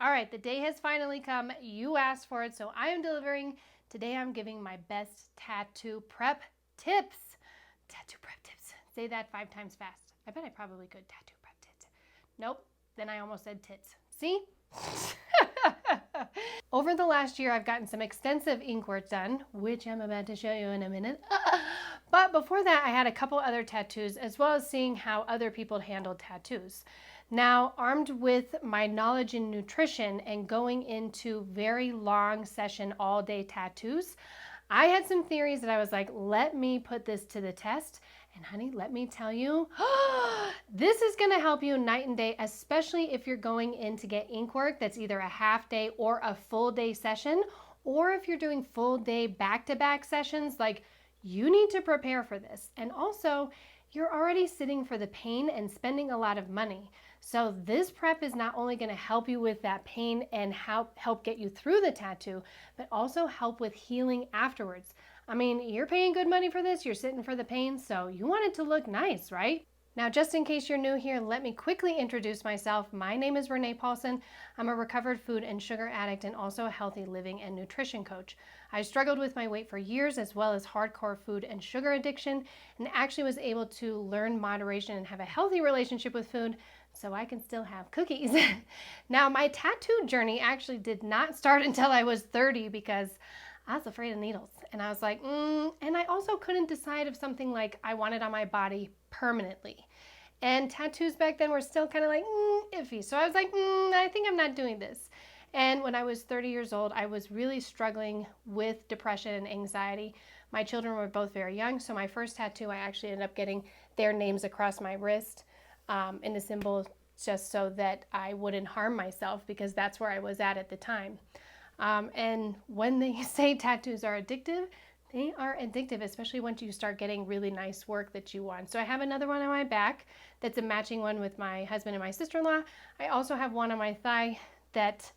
All right, the day has finally come. You asked for it, so I am delivering. Today I'm giving my best tattoo prep tips. Tattoo prep tips. Say that 5 times fast. I bet I probably could. Tattoo prep tips. Nope, then I almost said tits. See? Over the last year, I've gotten some extensive ink work done, which I'm about to show you in a minute. But before that, I had a couple other tattoos, as well as seeing how other people handled tattoos. Now, armed with my knowledge in nutrition and going into very long session all-day tattoos, I had some theories that I was like, let me put this to the test. And honey, let me tell you, this is gonna help you night and day, especially if you're going in to get ink work that's either a half day or a full day session, or if you're doing full day back-to-back sessions, like you need to prepare for this. And also, you're already sitting for the pain and spending a lot of money. So this prep is not only gonna help you with that pain and help get you through the tattoo, but also help with healing afterwards. I mean, you're paying good money for this, you're sitting for the pain, so you want it to look nice, right? Now, just in case you're new here, let me quickly introduce myself. My name is Renee Paulson. I'm a recovered food and sugar addict and also a healthy living and nutrition coach. I struggled with my weight for years, as well as hardcore food and sugar addiction, and actually was able to learn moderation and have a healthy relationship with food so I can still have cookies. Now, my tattoo journey actually did not start until I was 30 because I was afraid of needles. And I was like, and I also couldn't decide if something like I wanted on my body permanently. And tattoos back then were still kind of like iffy. So I was like, I think I'm not doing this. And when I was 30 years old, I was really struggling with depression and anxiety. My children were both very young. So my first tattoo, I actually ended up getting their names across my wrist in a symbol just so that I wouldn't harm myself, because that's where I was at the time. And when they say tattoos are addictive, they are addictive, especially once you start getting really nice work that you want. So I have another one on my back that's a matching one with my husband and my sister-in-law. I also have one on my thigh that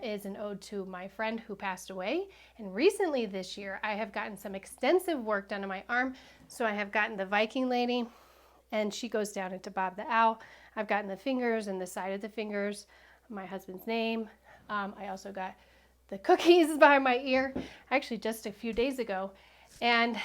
is an ode to my friend who passed away. And recently this year, I have gotten some extensive work done on my arm. So I have gotten the Viking lady, and she goes down into Bob the Owl. I've gotten the fingers and the side of the fingers, my husband's name. I also got the cookies behind my ear, actually just a few days ago. And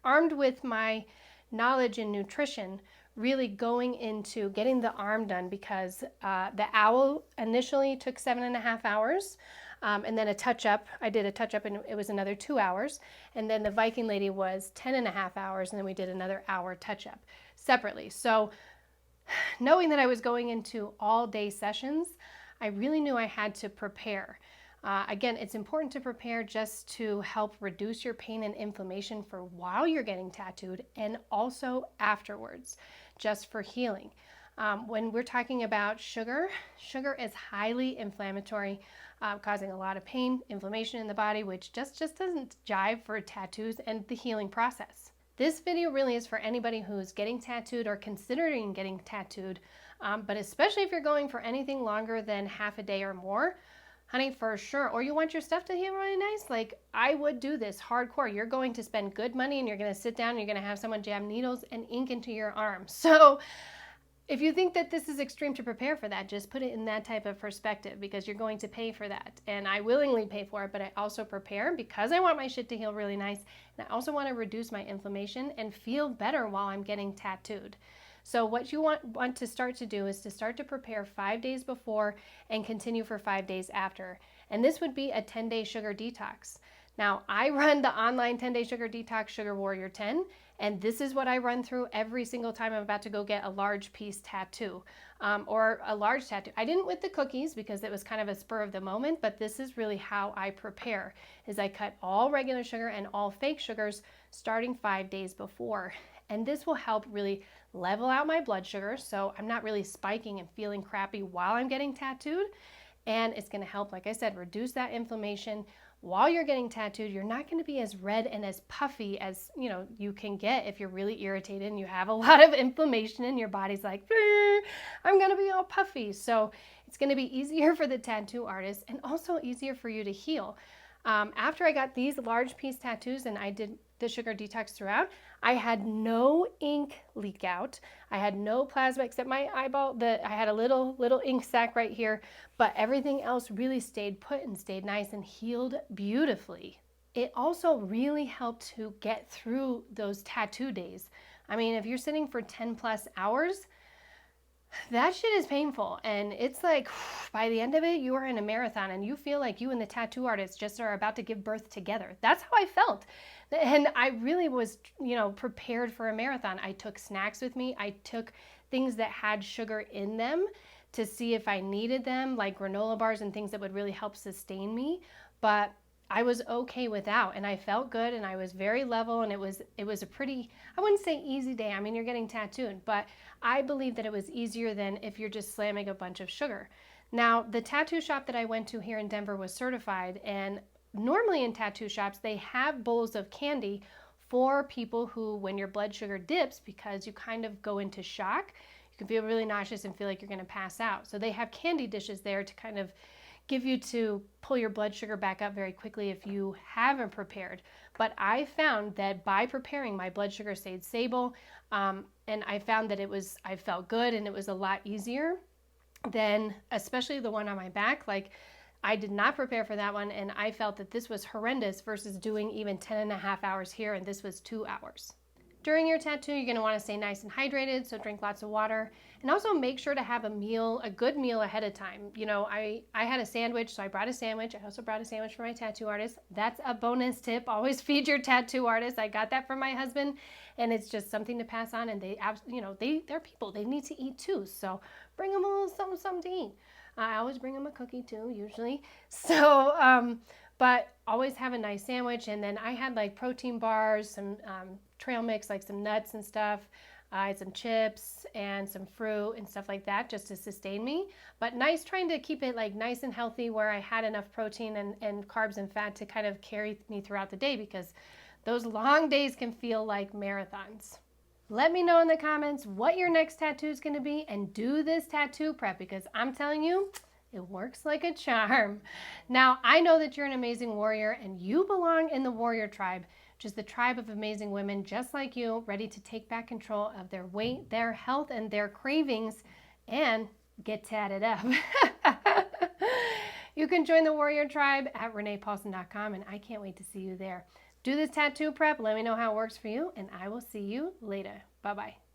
armed with my knowledge in nutrition, really going into getting the arm done, because the owl initially took 7.5 hours. And then a touch-up, I did a touch-up and it was another 2 hours. And then the Viking lady was 10.5 hours, and then we did another hour touch-up separately. So knowing that I was going into all-day sessions, I really knew I had to prepare. Again, it's important to prepare just to help reduce your pain and inflammation for while you're getting tattooed, and also afterwards, just for healing. When we're talking about sugar, sugar is highly inflammatory, causing a lot of pain, inflammation in the body, which just doesn't jive for tattoos and the healing process. This video really is for anybody who's getting tattooed or considering getting tattooed, but especially if you're going for anything longer than half a day or more, honey, for sure. Or you want your stuff to heal really nice, like I would do this hardcore. You're going to spend good money and you're going to sit down and you're going to have someone jam needles and ink into your arm. So if you think that this is extreme to prepare for that, just put it in that type of perspective, because you're going to pay for that. And I willingly pay for it, but I also prepare because I want my shit to heal really nice. And I also want to reduce my inflammation and feel better while I'm getting tattooed. So what you want to start to do is to start to prepare 5 days before and continue for 5 days after. And this would be a 10-day sugar detox. Now, I run the online 10-day sugar detox, Sugar Warrior 10, and this is what I run through every single time I'm about to go get a large piece tattoo or a large tattoo. I didn't with the cookies because it was kind of a spur of the moment, but this is really how I prepare, is I cut all regular sugar and all fake sugars starting 5 days before. And this will help really level out my blood sugar, so I'm not really spiking and feeling crappy while I'm getting tattooed. And it's gonna help, like I said, reduce that inflammation. While you're getting tattooed, you're not gonna be as red and as puffy as you can get if you're really irritated and you have a lot of inflammation and your body's like, I'm gonna be all puffy. So it's gonna be easier for the tattoo artist and also easier for you to heal. After I got these large piece tattoos and I did the sugar detox throughout. I had no ink leak out. I had no plasma except my eyeball. I had a little ink sac right here, but everything else really stayed put and stayed nice and healed beautifully. It also really helped to get through those tattoo days. I mean, if you're sitting for 10 plus hours, that shit is painful. And it's like, by the end of it, you are in a marathon and you feel like you and the tattoo artist just are about to give birth together. That's how I felt. And I really was, prepared for a marathon. I took snacks with me. I took things that had sugar in them to see if I needed them, like granola bars and things that would really help sustain me. But I was okay without, and I felt good, and I was very level, and it was a pretty, I wouldn't say easy day. I mean, you're getting tattooed, but I believe that it was easier than if you're just slamming a bunch of sugar. Now, the tattoo shop that I went to here in Denver was certified, and normally in tattoo shops, they have bowls of candy for people who, when your blood sugar dips, because you kind of go into shock, you can feel really nauseous and feel like you're going to pass out. So they have candy dishes there to kind of give you to pull your blood sugar back up very quickly if you haven't prepared. But I found that by preparing, my blood sugar stayed stable, and I found that I felt good, and it was a lot easier than, especially the one on my back. Like, I did not prepare for that one, and I felt that this was horrendous versus doing even 10.5 hours here, and this was 2 hours. During your tattoo, you're going to want to stay nice and hydrated, so drink lots of water. And also make sure to have a good meal ahead of time. I had a sandwich, so I brought a sandwich. I also brought a sandwich for my tattoo artist. That's a bonus tip. Always feed your tattoo artist. I got that from my husband, and it's just something to pass on. And they're people. They need to eat too. So bring them a little something to eat. I always bring them a cookie too, usually. So, but always have a nice sandwich. And then I had like protein bars, some trail mix, like some nuts and stuff. I had some chips and some fruit and stuff like that just to sustain me. But nice, trying to keep it like nice and healthy where I had enough protein and carbs and fat to kind of carry me throughout the day, because those long days can feel like marathons. Let me know in the comments what your next tattoo is going to be, and do this tattoo prep, because I'm telling you, it works like a charm. Now, I know that you're an amazing warrior and you belong in the warrior tribe, which is the tribe of amazing women just like you, ready to take back control of their weight, their health, and their cravings, and get tatted up. You can join the warrior tribe at reneepaulson.com, and I can't wait to see you there. Do this tattoo prep. Let me know how it works for you, and I will see you later. Bye-bye.